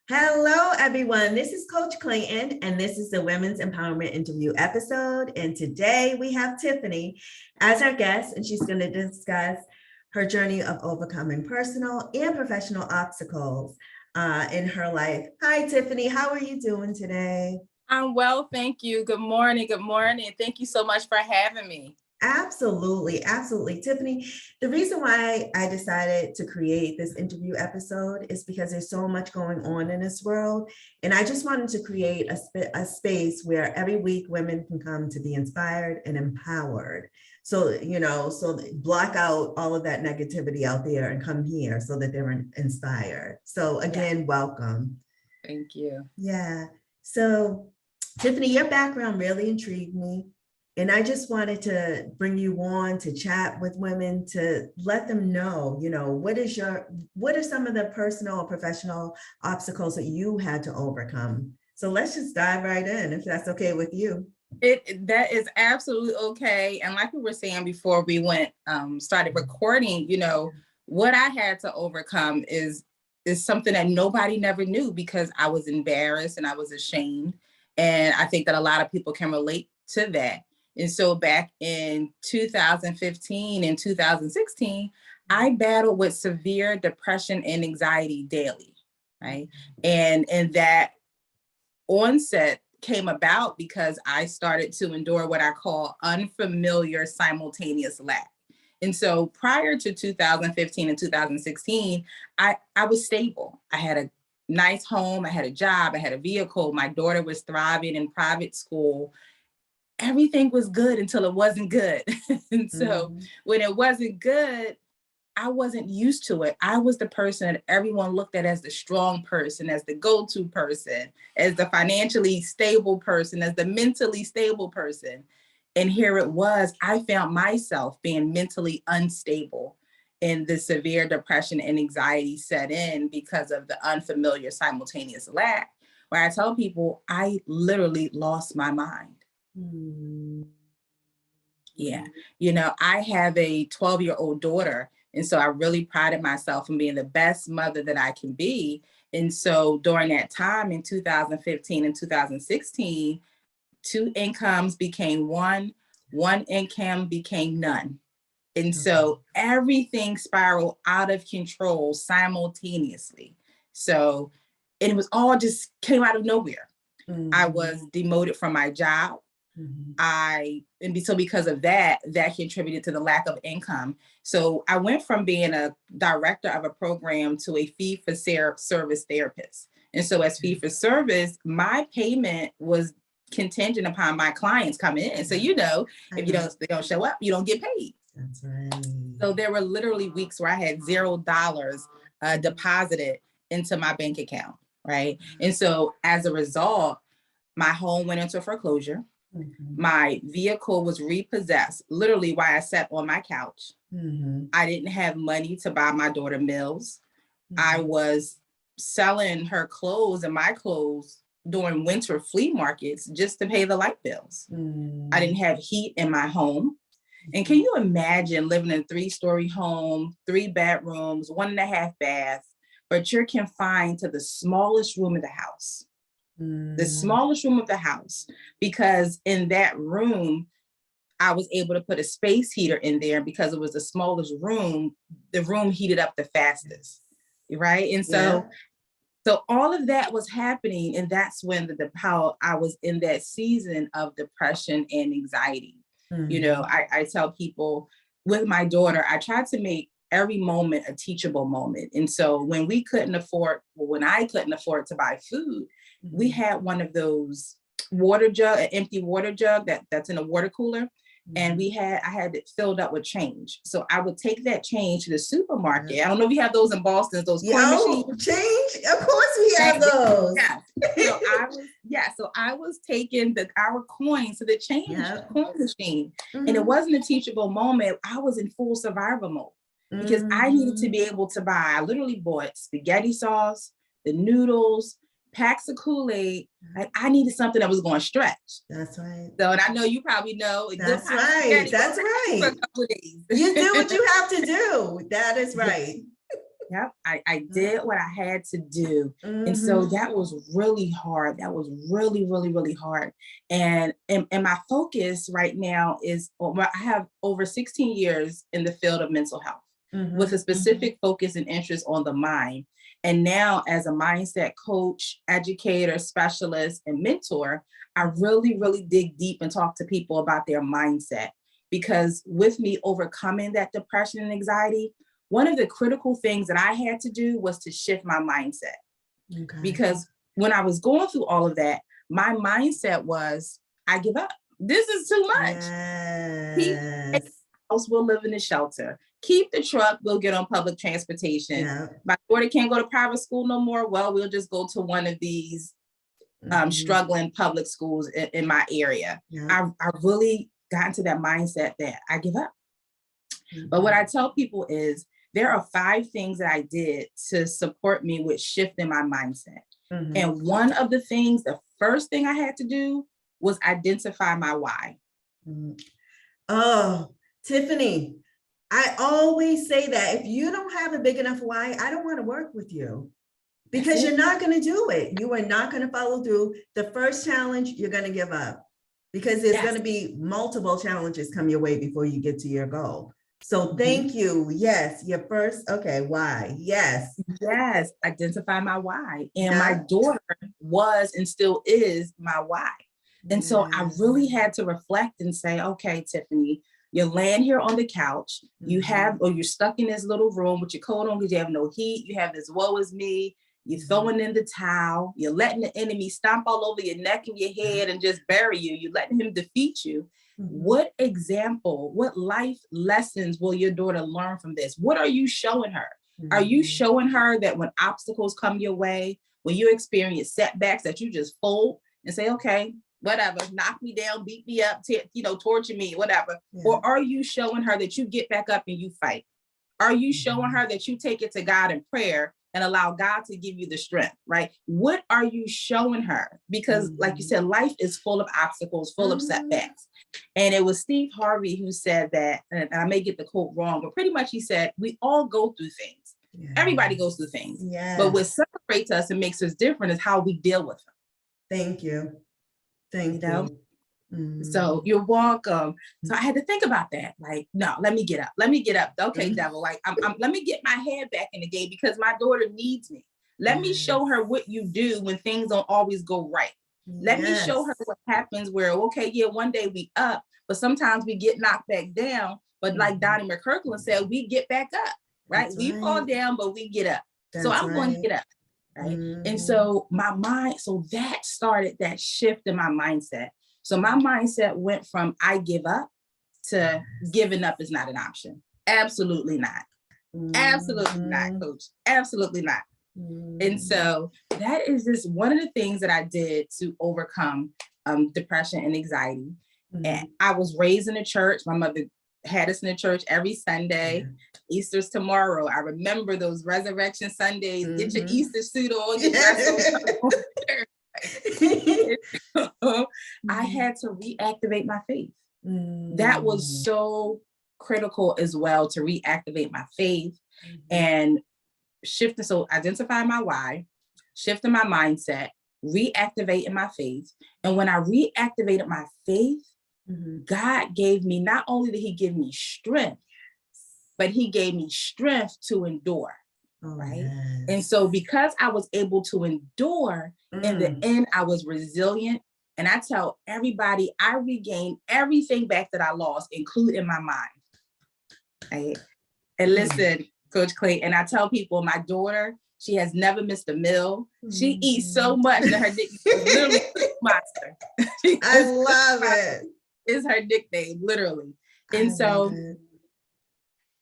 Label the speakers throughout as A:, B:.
A: Hello, everyone. This is Coach Clayton, and this is the Women's Empowerment Interview episode. And today we have Tiffany as our guest, and she's going to discuss her journey of overcoming personal and professional obstacles in her life. Hi, Tiffany. How are you doing today?
B: I'm well, thank you. Good morning. Good morning. Thank you so much for having me.
A: Absolutely, absolutely. Tiffany, the reason why I decided to create this interview episode is because there's so much going on in this world. And I just wanted to create a space where every week women can come to be inspired and empowered. So block out all of that negativity out there and come here so that they're inspired. So again, welcome.
B: Thank you.
A: Yeah. So Tiffany, your background really intrigued me. And I just wanted to bring you on to chat with women to let them know, what are some of the personal or professional obstacles that you had to overcome? So let's just dive right in, if that's okay with you.
B: That is absolutely okay. And like we were saying before we started recording, what I had to overcome is something that nobody never knew because I was embarrassed and I was ashamed. And I think that a lot of people can relate to that. And so back in 2015 and 2016, I battled with severe depression and anxiety daily, right? And that onset came about because I started to endure what I call unfamiliar simultaneous lack. And so prior to 2015 and 2016, I was stable. I had a nice home, I had a job, I had a vehicle. My daughter was thriving in private school. Everything was good until it wasn't good. And so when it wasn't good, I wasn't used to it. I was the person that everyone looked at as the strong person, as the go-to person, as the financially stable person, as the mentally stable person. And here it was, I found myself being mentally unstable, and the severe depression and anxiety set in because of the unfamiliar simultaneous lack, where I tell people I literally lost my mind. Yeah. I have a 12-year-old daughter. And so I really prided myself in being the best mother that I can be. And so during that time in 2015 and 2016, two incomes became one income became none. And so everything spiraled out of control simultaneously. So, and it was all just came out of nowhere. I was demoted from my job. So because of that contributed to the lack of income. So I went from being a director of a program to a fee-for-service therapist. And so as fee-for-service, my payment was contingent upon my clients coming in. So, if they don't show up, you don't get paid.
A: That's right.
B: So there were literally weeks where I had $0 deposited into my bank account, right? And so as a result, my home went into foreclosure. My vehicle was repossessed, literally while I sat on my couch. I didn't have money to buy my daughter meals. I was selling her clothes and my clothes during winter flea markets just to pay the light bills. I didn't have heat in my home. And can you imagine living in a 3-story home, 3 bedrooms, 1.5 baths, but you're confined to the smallest room of the house? The smallest room of the house, because in that room, I was able to put a space heater in there because it was the smallest room. The room heated up the fastest, right? And so all of that was happening. And that's when how I was in that season of depression and anxiety. I tell people with my daughter, I tried to make every moment a teachable moment. And so when I couldn't afford to buy food, we had one of those an empty water jug that's in a water cooler. And I had it filled up with change. So I would take that change to the supermarket. I don't know if you have those in Boston, those coin machines.
A: Change? Of course we have those.
B: So I was taking our coins to the change coin machine. And it wasn't a teachable moment. I was in full survival mode because I needed to be able to buy. I literally bought spaghetti sauce, the noodles, packs of Kool-Aid. Like I needed something that was going to stretch.
A: That's right.
B: So, and I know you probably know.
A: That's right. That's right.
B: For a couple of days.
A: You do what you have to do. That is right.
B: Yep. I did what I had to do.
A: Mm-hmm.
B: And so that was really hard. That was really, really, really hard. And my focus right now is, I have over 16 years in the field of mental health with a specific focus and interest on the mind. And now as a mindset coach, educator, specialist, and mentor, I really, really dig deep and talk to people about their mindset. Because with me overcoming that depression and anxiety, one of the critical things that I had to do was to shift my mindset. Okay. Because when I was going through all of that, my mindset was, I give up. This is too much.
A: Yes.
B: Keep the house, we'll live in a shelter. Keep the truck, we'll get on public transportation. Yeah. My daughter can't go to private school no more. Well, we'll just go to one of these struggling public schools in my area. Yeah. I really got into that mindset that I give up. But what I tell people is, there are 5 things that I did to support me with shifting my mindset. And one of the things, the first thing I had to do was identify my why.
A: Oh, Tiffany, I always say that if you don't have a big enough why, I don't want to work with you, because you're not going to do it. You are not going to follow through. The first challenge, you're going to give up, because there's going to be multiple challenges come your way before you get to your goal. So thank you. Yes. Your first. Okay. Why? Yes.
B: Yes. Identify my why. And my daughter was and still is my why. And so I really had to reflect and say, okay, Tiffany, you're laying here on the couch. You're stuck in this little room with your coat on because you have no heat. You have this woe is me. You're throwing in the towel. You're letting the enemy stomp all over your neck and your head and just bury you. You're letting him defeat you. What example, what life lessons will your daughter learn from this? What are you showing her? Are you showing her that when obstacles come your way, when you experience setbacks, that you just fold and say, okay, whatever, knock me down, beat me up, torture me, whatever. Yeah. Or are you showing her that you get back up and you fight? Are you showing her that you take it to God in prayer and allow God to give you the strength, right? What are you showing her? Because like you said, life is full of obstacles, full of setbacks. And it was Steve Harvey who said that, and I may get the quote wrong, but pretty much he said, we all go through things. Yeah. Everybody goes through things. Yes. But what separates us and makes us different is how we deal with them.
A: Thank you. Thank you.
B: So you're welcome. So I had to think about that. Like, no, let me get up. Let me get up. Okay, devil. Like, let me get my head back in the game because my daughter needs me. Let me show her what you do when things don't always go right. Let me show her what happens where, okay, yeah, one day we up, but sometimes we get knocked back down. But like Donnie McKirkland said, we get back up, right? We fall down, but we get up. So I'm going to get up, right? And so my mind, so that started that shift in my mindset. So my mindset went from I give up to giving up is not an option. Absolutely not. Absolutely not, coach. Absolutely not. And so that is just one of the things that I did to overcome depression and anxiety. And I was raised in a church. My mother had us in the church every Sunday. Easter's tomorrow. I remember those Resurrection Sundays. Get your Easter suit on. Get I had to reactivate my faith. That was so critical as well, to reactivate my faith and shifting. So identifying my why, shifting my mindset, reactivating my faith. And when I reactivated my faith, God gave me, not only did he give me strength, but he gave me strength to endure. Right. Yes. And so because I was able to endure, in the end, I was resilient. And I tell everybody, I regained everything back that I lost, including my mind. Right? And listen, Coach Clayton, I tell people, my daughter, she has never missed a meal. She eats so much that her nickname is literally monster.
A: I love it.
B: Is her nickname, literally. And so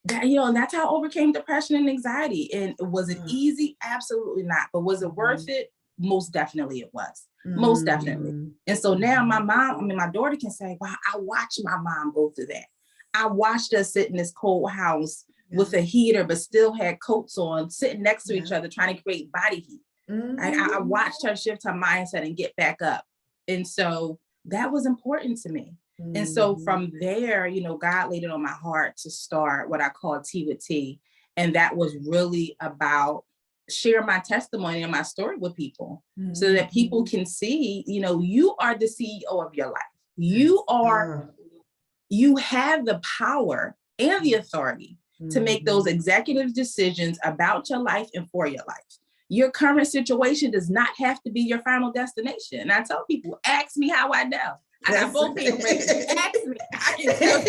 B: that, that's how I overcame depression and anxiety. And was it easy? Absolutely not. But was it worth it? Most definitely it was. Most definitely. And so now my daughter can say, wow, I watched my mom go through that. I watched her sit in this cold house with a heater, but still had coats on, sitting next to each other, trying to create body heat. I watched her shift her mindset and get back up. And so that was important to me. And so from there, God laid it on my heart to start what I call Tea with T. And that was really about share my testimony and my story with people so that people can see, you are the CEO of your life. You have the power and the authority to make those executive decisions about your life and for your life. Your current situation does not have to be your final destination. And I tell people, ask me how I know. I got both hands raised. Ask me, I can tell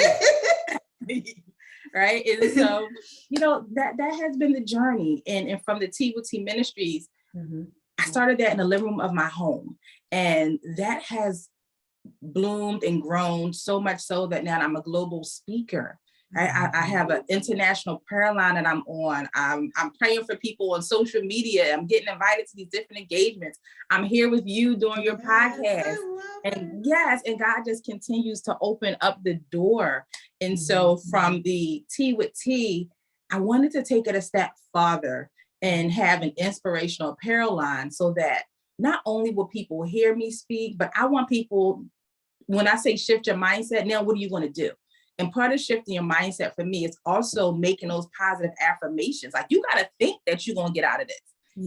B: you. Right. And so, that has been the journey. And from the T with T Ministries, I started that in the living room of my home. And that has bloomed and grown so much so that now I'm a global speaker. I have an international prayer line that I'm on. I'm praying for people on social media. I'm getting invited to these different engagements. I'm here with you doing your podcast. And and God just continues to open up the door. And so from the T with T, I wanted to take it a step farther and have an inspirational apparel line so that not only will people hear me speak, but I want people, when I say shift your mindset, now what are you going to do? And part of shifting your mindset for me is also making those positive affirmations. Like, you got to think that you're going to get out of this,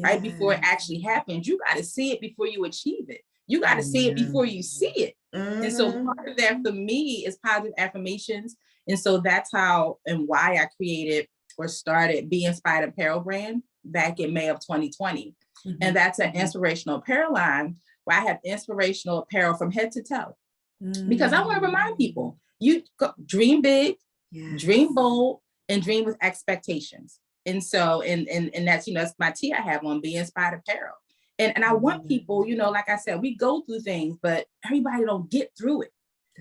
B: right? Before it actually happens. You got to see it before you achieve it. You got to see it before you see it. And so part of that for me is positive affirmations. And so that's how and why I created or started Be Inspired Apparel brand back in May of 2020. And that's an inspirational apparel line where I have inspirational apparel from head to toe. Because I want to remind people, you dream big, dream bold, and dream with expectations. And so, and that's, that's my T I have on Be Inspired Apparel. And I want people, like I said, we go through things, but everybody don't get through it.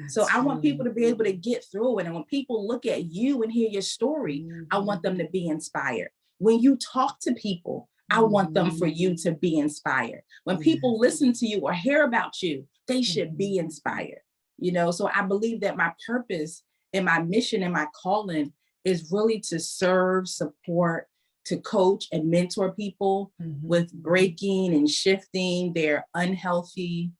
B: So I want people to be able to get through it. And when people look at you and hear your story, I want them to be inspired. When you talk to people, I want them for you to be inspired. When people listen to you or hear about you, they should be inspired. So I believe that my purpose and my mission and my calling is really to serve, support, to coach and mentor people with breaking and shifting their unhealthy,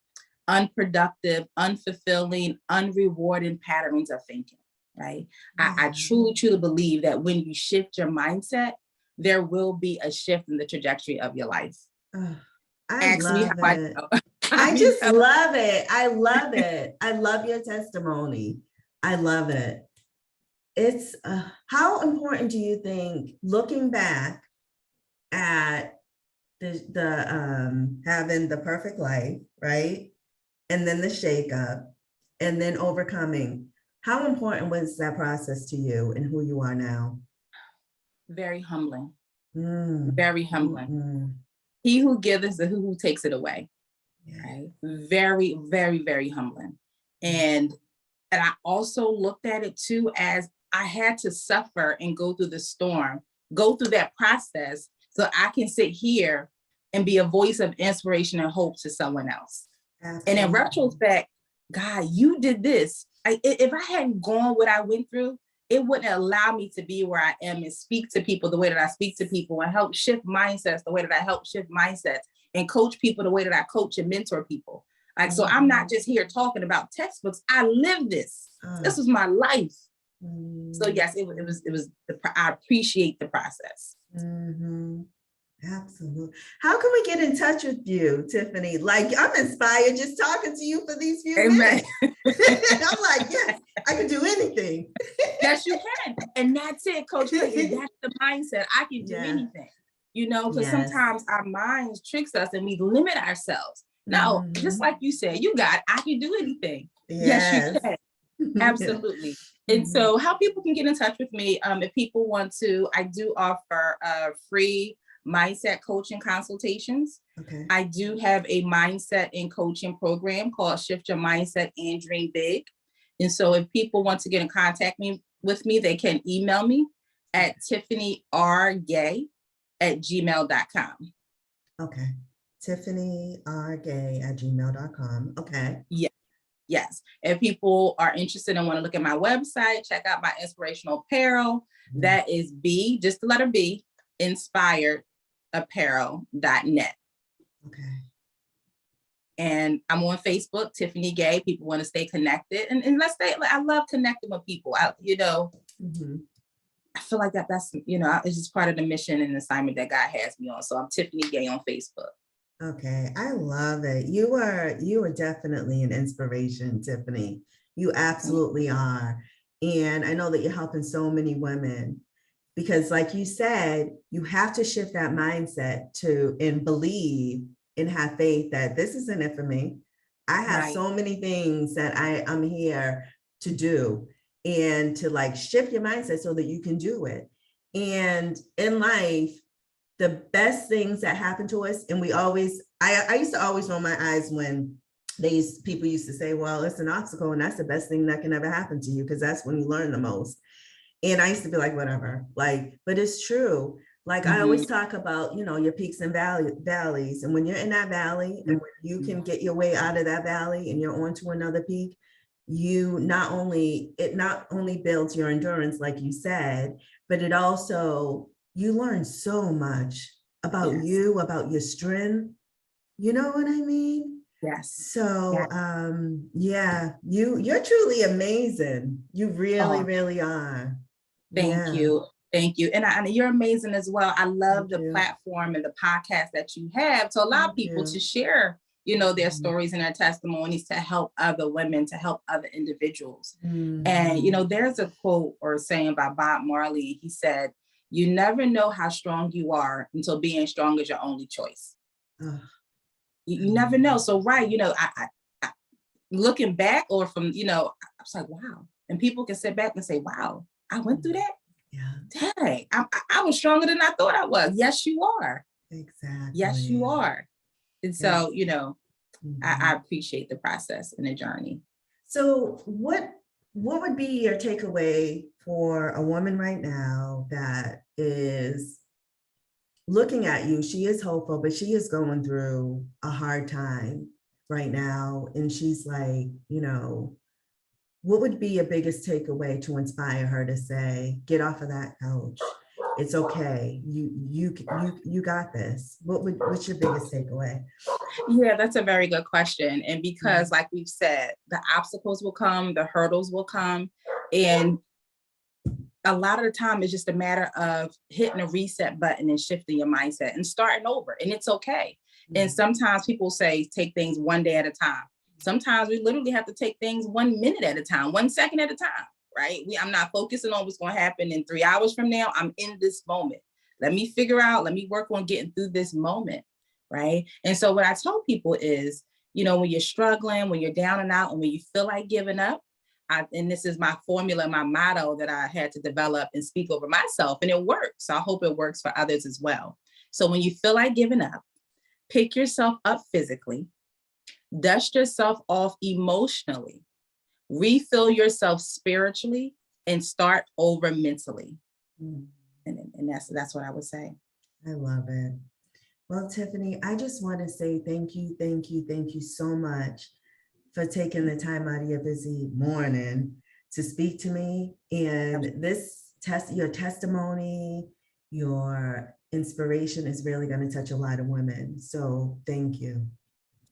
B: unproductive, unfulfilling, unrewarding patterns of thinking, right? I truly, truly believe that when you shift your mindset, there will be a shift in the trajectory of your life.
A: I love it. I just love it. I love it. I love your testimony. I love it. It's how important do you think, looking back at the having the perfect life, right? And then the shakeup and then overcoming, how important was that process to you and who you are now?
B: Very humbling. Very humbling. He who gives is who takes it away. Right? Very, very, very humbling. And I also looked at it too as I had to suffer and go through the storm, go through that process so I can sit here and be a voice of inspiration and hope to someone else. Absolutely. And in retrospect, God, you did this. If I hadn't gone what I went through, it wouldn't allow me to be where I am and speak to people the way that I speak to people and help shift mindsets the way that I help shift mindsets and coach people the way that I coach and mentor people. Like, so I'm not just here talking about textbooks. I live this. This was my life. So yes, it was. I appreciate the process.
A: Absolutely. How can we get in touch with you, Tiffany? Like, I'm inspired just talking to you for these few minutes. I'm like, yes, I can do anything.
B: Yes, you can. And that's it, Coach Clayton. That's the mindset. I can do anything. Because sometimes our minds tricks us and we limit ourselves. No, just like you said, I can do anything. Yes, you can. Absolutely. And so how people can get in touch with me, if people want to, I do offer free mindset coaching consultations. I do have a mindset and coaching program called Shift Your Mindset and Dream Big. And so if people want to get in contact with me, they can email me at tiffanyrgay@gmail.com.
A: Okay. tiffanyrgay@gmail.com. Okay.
B: Yeah. Yes. If people are interested and want to look at my website, check out my inspirational apparel. That is just the letter B, inspiredapparel.net.
A: Okay.
B: And I'm on Facebook, Tiffany Gay. People want to stay connected. And let's stay, I love connecting with people. I feel like that's, it's just part of the mission and assignment that God has me on. So I'm Tiffany Gay on Facebook.
A: Okay, I love it. You are definitely an inspiration, Tiffany. You absolutely are. And I know that you're helping so many women because like you said, you have to shift that mindset to and believe and have faith that this isn't it for me. I have
B: Right.
A: so many things that I'm here to do, and to like shift your mindset so that you can do it. And in life, the best things that happen to us, and I used to always roll my eyes when people used to say, well, it's an obstacle and that's the best thing that can ever happen to you because that's when you learn the most. And I used to be like, whatever, like, but it's true. Like I always talk about, your peaks and valleys. And when you're in that valley and when you can get your way out of that valley and you're onto another peak, it not only builds your endurance, like you said, but it also, you learn so much about you, about your strength. You know what I mean?
B: Yes.
A: So, yeah, you're truly amazing. You really, really are.
B: Thank you. Thank you. And you're amazing as well. I love the platform and the podcast that you have to allow people to share, their stories and their testimonies to help other women, to help other individuals. And, there's a quote or saying by Bob Marley. He said, you never know how strong you are until being strong is your only choice. You never know. So, right, I looking back or from, I was like, wow. And people can sit back and say, wow, I went through that. Yeah. Dang, I was stronger than I thought I was. Yes, you are.
A: Exactly.
B: Yes, you are. And so, I appreciate the process and the journey.
A: So what would be your takeaway for a woman right now that is looking at you? She is hopeful, but she is going through a hard time right now. And she's like, what would be your biggest takeaway to inspire her to say, get off of that couch? It's okay. You got this. What's your biggest takeaway?
B: Yeah, that's a very good question. And because like we've said, the obstacles will come, the hurdles will come. And a lot of the time it's just a matter of hitting a reset button and shifting your mindset and starting over. And it's okay. And sometimes people say, take things one day at a time. Sometimes we literally have to take things 1 minute at a time, 1 second at a time, right? I'm not focusing on what's going to happen in 3 hours from now. I'm in this moment. Let me work on getting through this moment, right? And so what I tell people is, when you're struggling, when you're down and out, and when you feel like giving up, and this is my formula, my motto that I had to develop and speak over myself, and it works. So I hope it works for others as well. So when you feel like giving up, pick yourself up physically, dust yourself off emotionally, refill yourself spiritually, and start over mentally. And that's what I would say.
A: I love it. Well, Tiffany, I just want to say thank you so much for taking the time out of your busy morning to speak to me. And your testimony, your inspiration is really going to touch a lot of women. So thank you.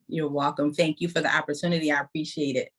B: You're welcome. Thank you for the opportunity. I appreciate it.